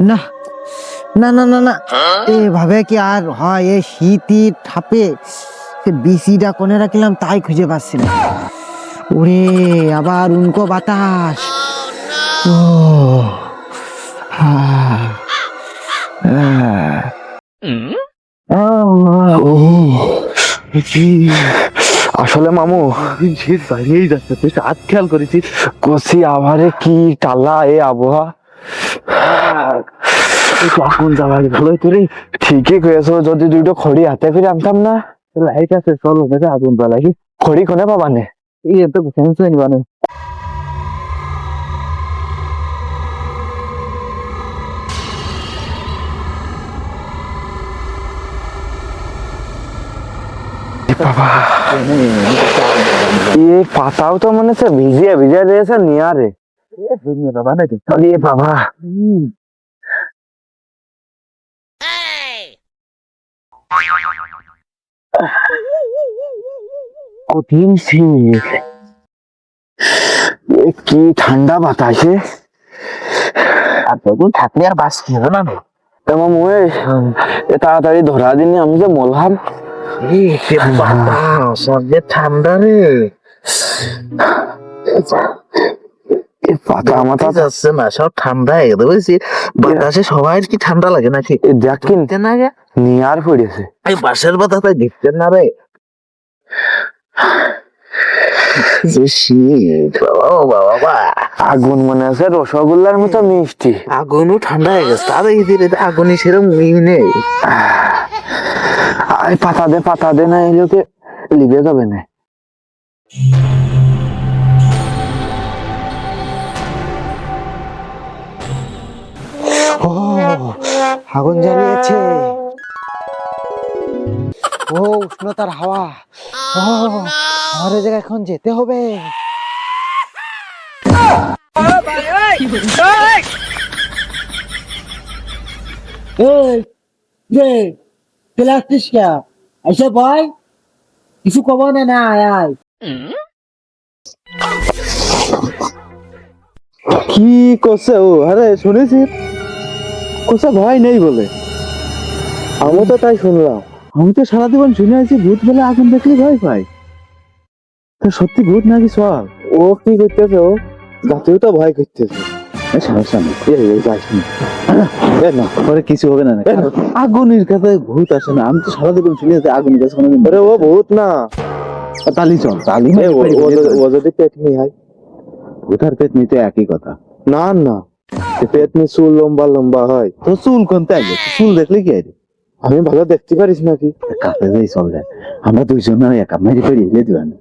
না না না না না, এভাবে কি আর হয়? এই শীতের ঠাপে সে বিসিটা কোনে রাখলাম তাই খুঁজে পাচ্ছি না। ওরে আবার উনকো বাতাস। ও আসলে মামু শীত বাড়িয়েই যাচ্ছে, তুই হাত খেয়াল করেছিস? কষি আবারে কি টালা এ আবহাওয়া। এখন যাবার ভালোই তোরে ঠিকই কয়েছো, যদি দুটো খড়ি হাতে করে আনতাম না। লাইট আছে, চল ওখানে আগুন জ্বালাই। খড়ি কোনে পাবানে? এই এত ফ্যান্স নিবানে। বাবা ये পাতাও তো মনে হচ্ছে ভিজিয়ে ভিজিয়ে দিয়েছে নিয়ারে। বাবা নাকি বাবা কঠিন শীত, কি ঠান্ডা বাতাসে। এতদিন থাকলে আর বাস কি হবে না? তেমন তাড়াতাড়ি ধরা দিন, আমি যে মলহাম ঠান্ডা রে। পাতা মাথা যাচ্ছে না, সব ঠান্ডা হয়ে গেছে বুঝছি। বাতাসে সবাই কি ঠান্ডা লাগে নাকি? দেখ কিনতে না গে নিয়ার পড়েছে এই বাসের বাতাসে দেখতেন না রে। আগুন মনে আছে রসগোল্লার মতো মিষ্টি। আগুনও ঠান্ডা হয়ে গেছে, তার আগুনই সেরকম নেই। পাতা দে না, এগুলোকে লিবে যাবে না। ও আগুন জ্বালিয়েছে। ও উষ্ণতার হাওয়া। ও আমার এই জায়গায় এখন যেতে হবে। ऐसे भाई কিছু কব না না আয়। কি করছে ও? আরে শুনেছি কোসা ভয় নেই বলে, আমি তো তাই শুনলাম। আমি তো সারা জীবন শুনে আছি ভূত বলে আগুন দেখলে ভয় পাই। তা সত্যি ভূত নাকি সব? ও কি করতেছে? ও জাতীয় তো ভয় করতেছে। কিছু হবে না, আগুনের কাছে ভূত আসে না। আমি তো সারা জীবন শুনে আছি আগুনের কাছে কোনোদিন। ও ভূত না, তালি চল তালি। ও যদি পেটনি হয়, ভূত আর পেটনি তো একই কথা। না না, পেটনি চুল লম্বা লম্বা হয়। তো চুল কোনটা আগে? চুল দেখলে কি হয়? আমি ভালো দেখতে পারিস নাকি? কাছে যাই চল যায়, আমরা দুইজন একা মারি পেরিয়ে এলে দিবা না।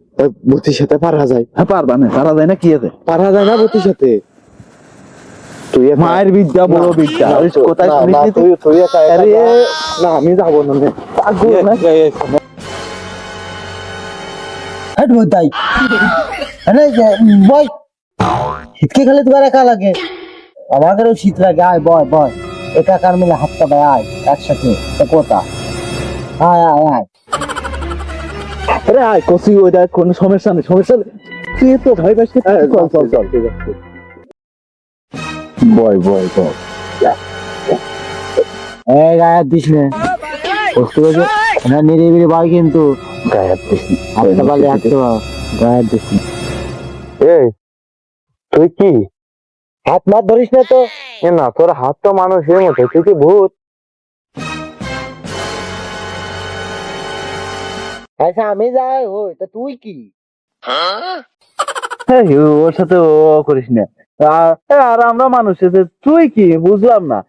বতির সাথে পারা যায়? হ্যাঁ পারবা না, পারা যায় না কি আছে? পারা যায় না বতির সাথে। তুই মায়ের বিদ্যা বড় বিদ্যা কোথায় শুনিস তুই? তুই না আমি যাবো না। हट बताई अरे বয় শীতকে খেলে তোমার একা লাগে, আমাদেরও শীত লাগে। আয় বয় বয়, একাকার মিলে হাত পাতায় আয় একসাথে। কোথা আয় আয় আয়। আরে আয় কষি, ওইটা কোনো সমস্যা নেই, সমস্যা নেই। তুই তো ভয় পাস। চল চল চল, ঠিক আছে। বয় বয় বয়। এই গায়ে দিস নে, বুঝতে পেরেছো? না নিরিবিলি বয় কিন্তু গায়ে দিস না। হাতটা পালে হাঁটতে পারো, গায়ে দিস না। এই তুই কি হাত মাত ধরিস না তো। না, তোর হাত তো মানুষের মতো, তুই কি ভূত? আচ্ছা আমি যাই হই, তা তুই কি? ওর সাথে ও করিস না। আর আমরা মানুষ, তুই কি বুঝলাম না।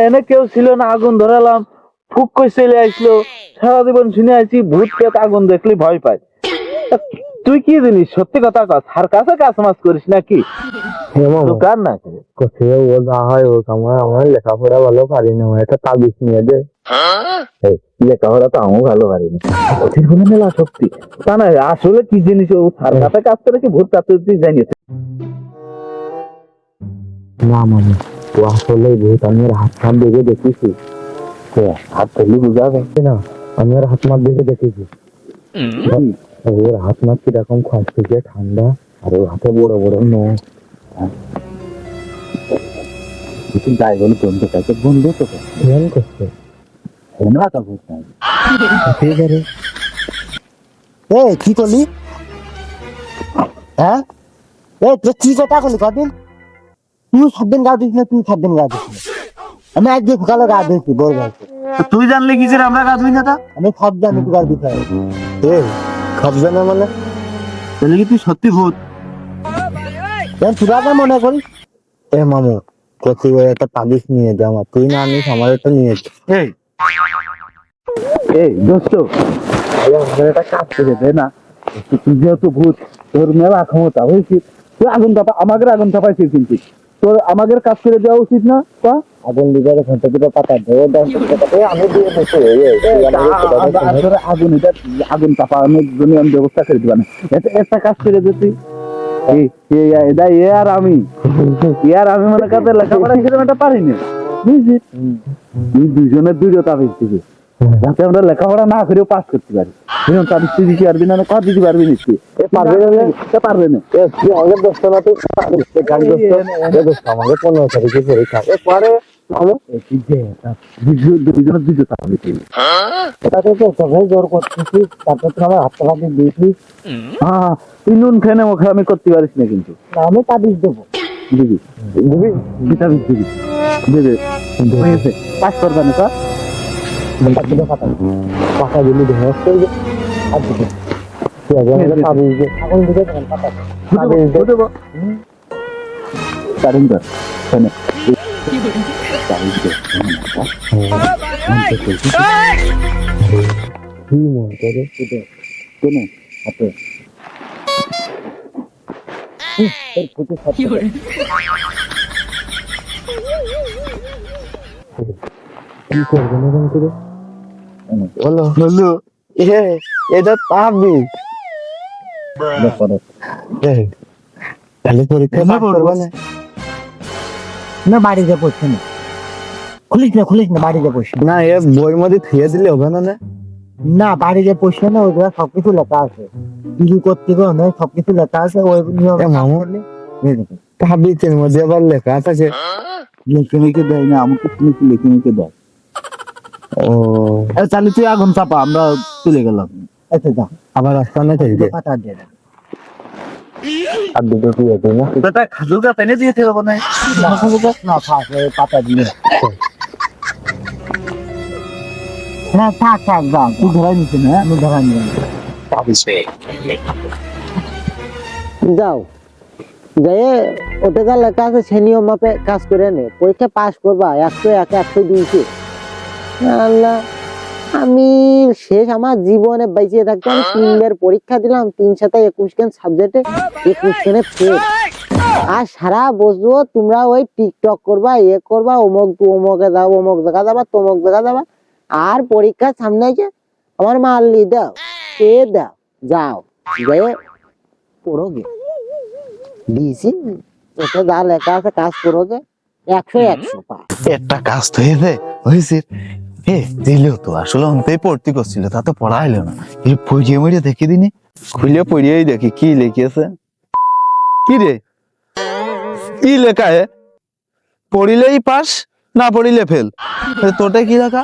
এনে কেউ ছিল না, আগুন ধরালাম, ফুক করে চলে আসলো। সারা জীবন শুনে আছি ভূত পেট আগুন দেখলে ভয় পায়। তুই কি জিনিস? সত্যি কথা কর, আর কাছে কাজ মাছ করিস নাকি? দোকান না ও যা হয় ও, আমার লেখাপড়া ভালো পারি না, একটা তাবিজ নিয়ে দে। লেখাপড়া তো আমিও ভালো পারি না, মেলা সত্যি তা না। আসলে কি জিনিস ও তার কাছে কাজ করে কি ভূত কাছে জানিয়েছে না? মানে ও আসলে ভূত। আমি ওর হাত হাত দেখে দেখেছি, হাত ধরলে বোঝা যাচ্ছে না। আমি ওর হাত মাত দেখে দেখেছি, ওর হাত মাত কিরকম খসখসে ঠান্ডা, আরে হাতে বড় বড় নোট কিছু যাই বলে বন্ধু কাছে বন্ধু তো ধ্যান করছে না তা ভূত নাই ঠিক আছে কি করলি? হ্যাঁ তুই কি কথা করলি কদিন? তুই 7 দিন গা দিস না, তুই 7 দিন গা দিস না। আমি একদিন সকালে গা দিয়েছি বল ভাই। তুই জানলে কি যে আমরা গা ধুই না তা? আমি সব জানি তুই গা দিতে হবে। খাবজা না মানে তাহলে কি তুই সত্যি ভূত? তোরা যা মনে করিস। মামু কচি একটা তাবিজ নিয়ে দে আমার, তুই না আনিস আমার একটা নিয়ে দে। এই দোস্ত আমাদের একটা কাজ করে দে না, তুই যেহেতু ভূত তোর মেলা ক্ষমতা হয়েছি, তুই আগুন চাপা আমাদের আগুন চাপাইছিস কিন্তু তোর আমাদের কাজ করে দেওয়া উচিত না? আগুন লিভারে ঘন্টা দুটো পাতা দেবো, আমি দিয়ে বসে আগুন এটা আগুন চাপানোর জন্য আমি ব্যবস্থা করে দিবা না, একটা কাজ করে দিতি আর আমি মনে কাছে লেখাপড়া সেরকম একটা পারিনি বুঝলি, তুই দুজনের দুটো তাবিজ দিবি যাতে আমরা লেখাপড়া না করেও পাস করতে পারি। তাবিজ তুই দিতে পারবি না, কত দিতে পারবি নিশ্চয়ই পারবে না। আমাকে দোস্ত না তুই গাড়ি দোস্ত আমাকে 15 তারিখে পরীক্ষা পরে দুজনের দুটো তাবিজ দিবি। ওটাকে তো সবাই জোর করতেছিস, তারপর তুই আমার হাত টাকা দিয়ে দিয়েছিস। হ্যাঁ তুই নুন খেয়ে মুখে আমি করতে পারিস না কিন্তু আমি তাবিজ দেবো। দিবি দিবি তাবিজ দিবি দেবে হয়েছে পাস করবে না টাকা দিলি ধস করবে আর দিবি তুই আগে আমাকে তাবিজ দে। আগুন দিতে দেবেন পাতা কারণ কর কি মন করে কেন হাতে কি করবে না এরকম করে বলো বলো এটা তাবিজ তাহলে পরীক্ষা পাস করবে না? না বাড়িতে পড়ছে না, খুলিস না বাড়িতে পড়ছে না এ বইয়ের মধ্যে থিয়ে দিলে হবে না? না বাড়িতে পড়ছে না, ওইগুলো সবকিছু লেখা আছে, কি করতে হবে সবকিছু লেখা আছে। ওই নিয়ম মামু তাবিজের মধ্যে আবার লেখা আছে লিখে লিখে দেয় না, আমাকে লিখে লিখে দেয়। ও তাহলে তুই আগুন চাপা, আমরা চলে গেলাম। আচ্ছা যা আবার আস্তানা থেকে পাতা দিয়ে দেন। আর দুটো কি আছে না বেটা খাজুর গাছ এনে দিয়েছে বাবা না না থাক ওই পাতা দিয়ে না থাক যা তুই ধরাই নিচ্ছি না, আমি ধরাই নিলাম। যাও যাই ওটা যা লেখা আছে সে নিয়ম মাপে কাজ করে নে, পরীক্ষা পাস করবা 100 100 200। আল্লাহ আমি শেষ আমার জীবনে বেঁচে থাকতে আমি 3 বার পরীক্ষা দিলাম, 3 সাথে 21 খান সাবজেক্টে 21 খানে ফেল। আর সারা বছর তোমরা ওই টিকটক করবা, করবা, অমুকে দাও, অমুক জায়গা যাবা, তমুক জায়গা যাবা, আর পরীক্ষার সামনে এসে আমার মাল্লি দাও দাও যাও গিয়ে পড়োগে দিয়েছি, ওটা যা লেখা আছে কাজ করোগে 100 100 পাস। একটা কাজ তো হয়েছে দিলেও তো আসলে অন্তেই পড়তে করছিল, তা তো পড়া হইলো না। এই পড়িয়ে মরিয়ে দেখি দিনে খুলে পড়িয়েই দেখি কি লিখিয়েছে। কি রে কি লেখা পড়িলেই পাস না পড়িলে ফেল, তোটাই কি লেখা?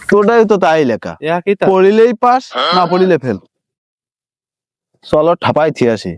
তোটাই তো তাই লেখা, পড়িলেই পাস না পড়িলে ফেল। চলো ঠাপাই থিয়ে আসি।